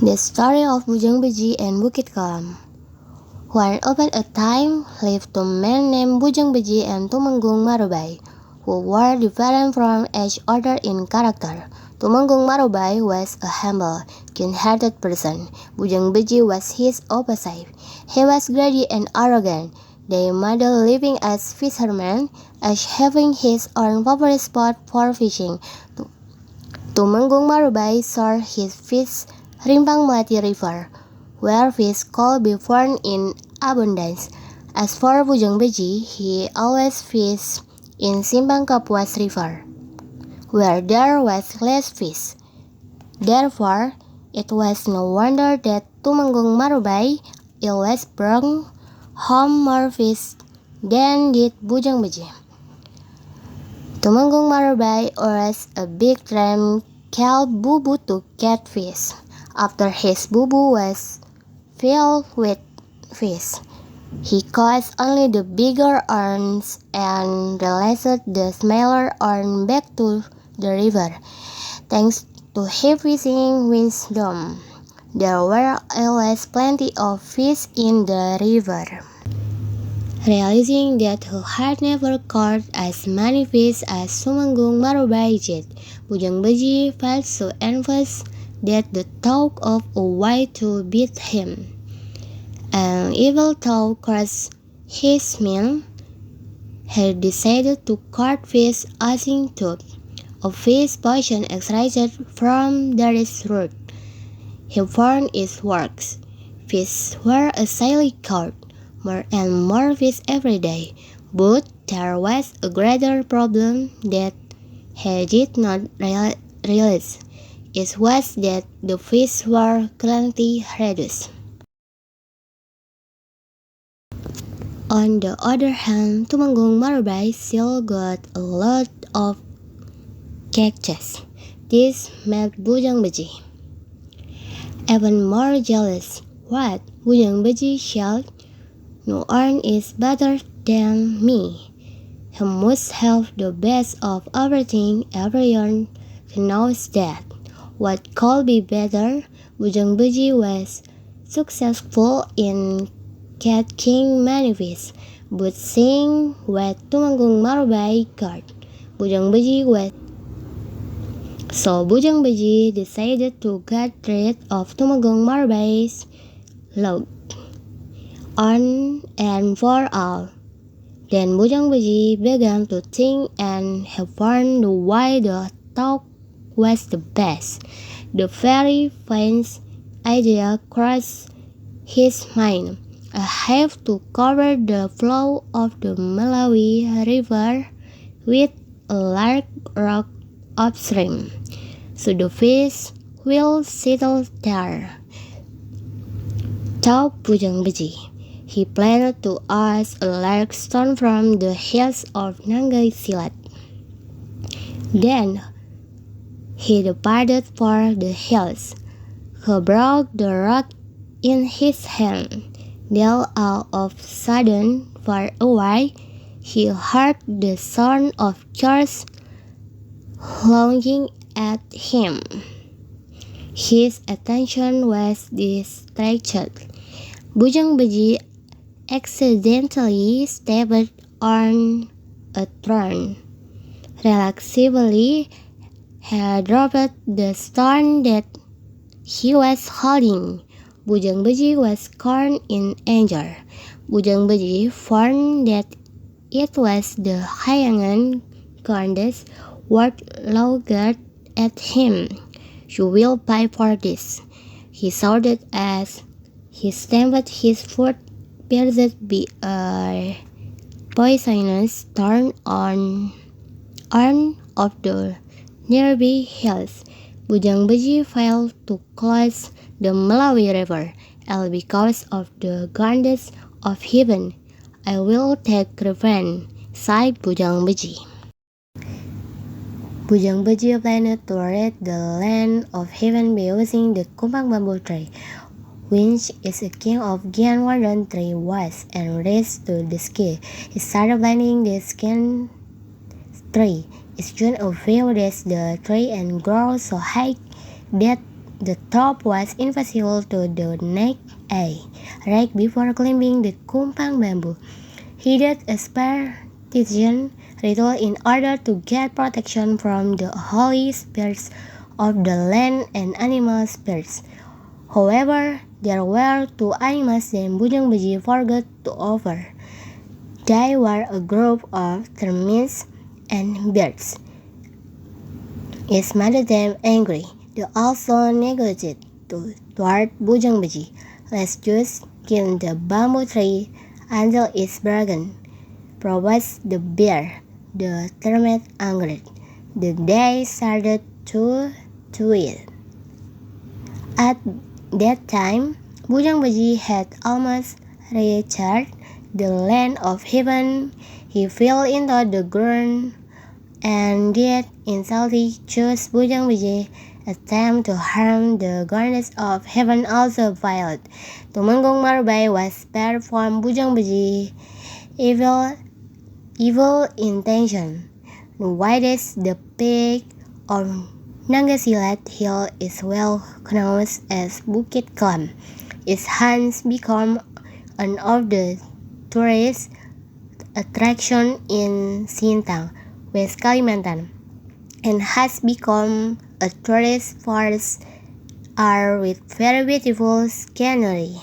The story of Bujang Beji and Bukit Kalam. One upon a time lived two men named Bujang Beji and Tumenggung Marubai, who were different from each other in character. Tumenggung Marubai was a humble, kind-hearted person. Bujang Beji was his opposite. He was greedy and arrogant. Their mother living as fishermen, each having his own favorite spot for fishing. Tumenggung Marubai saw his fish Rimpang Melati River, where fish could be found in abundance. As for Bujang Beji, he always fished in Simpang Kapuas River, where there was less fish. Therefore, it was no wonder that Tumenggung Marubai always brought home more fish than did Bujang Beji. Tumenggung Marubai owns a big drum called Bubu to catch fish. After his bubu was filled with fish, he caught only the bigger ones and released the smaller ones back to the river. Thanks to his fishing wisdom, there were always plenty of fish in the river. Realizing that he had never caught as many fish as Tumenggung Marubai did, Bujang Beji felt so envious that the thought of a way to beat him. An evil thought crossed his mind. He decided to catch fish using tube, a fish poison extracted from the root. He found its works. Fish were easily caught, more and more fish every day, but there was a greater problem that he did not realize. It was that the fish were greatly reduced. On the other hand, Tumenggung Marubai still got a lot of catches. This made Bujang Beji even more jealous. What? Bujang Beji shouted. No one is better than me. He must have the best of everything. Everyone knows that. What could be better? Bujang Beji was successful in catching many fish, but seeing what Tumenggung Marubai caught, Bujang Beji decided to get rid of Tumenggung Marubai's log on and for all. Then Bujang Beji began to think and he found why the talk was the best. The very faint idea crossed his mind. I have to cover the flow of the Malawi River with a large rock upstream, so the fish will settle there. Thought Bujang Beji. He planned to ask a large stone from the hills of Nangai Silat. Then he departed for the hills. He brought the rock in his hand. Then all of a sudden, far away, he heard the sound of chairs lunging at him. His attention was distracted. Bujang Beji accidentally stepped on a thorn. Relaxively, he dropped the stone that he was holding. Bujang Beji was caught in anger. Bujang Beji found that it was the Hyangan goddess what looked at him. You will pay for this, he shouted as he stamped his foot pierced by a poisonous thorn on one of the nearby hills. Bujang Beji failed to cross the Malawi River, all because of the goddess of heaven. I will take revenge, sighed Bujang Beji. Bujang Beji planned to rid the land of heaven by using the Kumbang bamboo tree, which is a king of Gyanwardhan tree was and raised to the sky. He started planting the skin tree. It's soon a few days the tree and grow so high that The top was invisible to the naked eye. Right before climbing the Kumpang bamboo, he did a superstition ritual in order to get protection from the holy spirits of the land and animal spirits. However, there were two animals that Bujang Biji forgot to offer. They were a group of termites and birds. It made them angry. They also negotiated toward Bujang Biji. Let's just kill the bamboo tree until it's broken, proposed the bear. The termite agreed. They started to it. At that time, Bujang Biji had almost reached the land of heaven. He fell into the ground and did insultingly choose Bujang Biji. Attempt to harm the goddess of heaven also failed. Tumenggung Marbai was spared from Bujang Biji evil intention. The widest the peak of Nangasilat Hill is well known as Bukit Kelam. It has become one of the tourist attractions in Sintang, West Kalimantan, and has become a tourist forest with very beautiful scenery.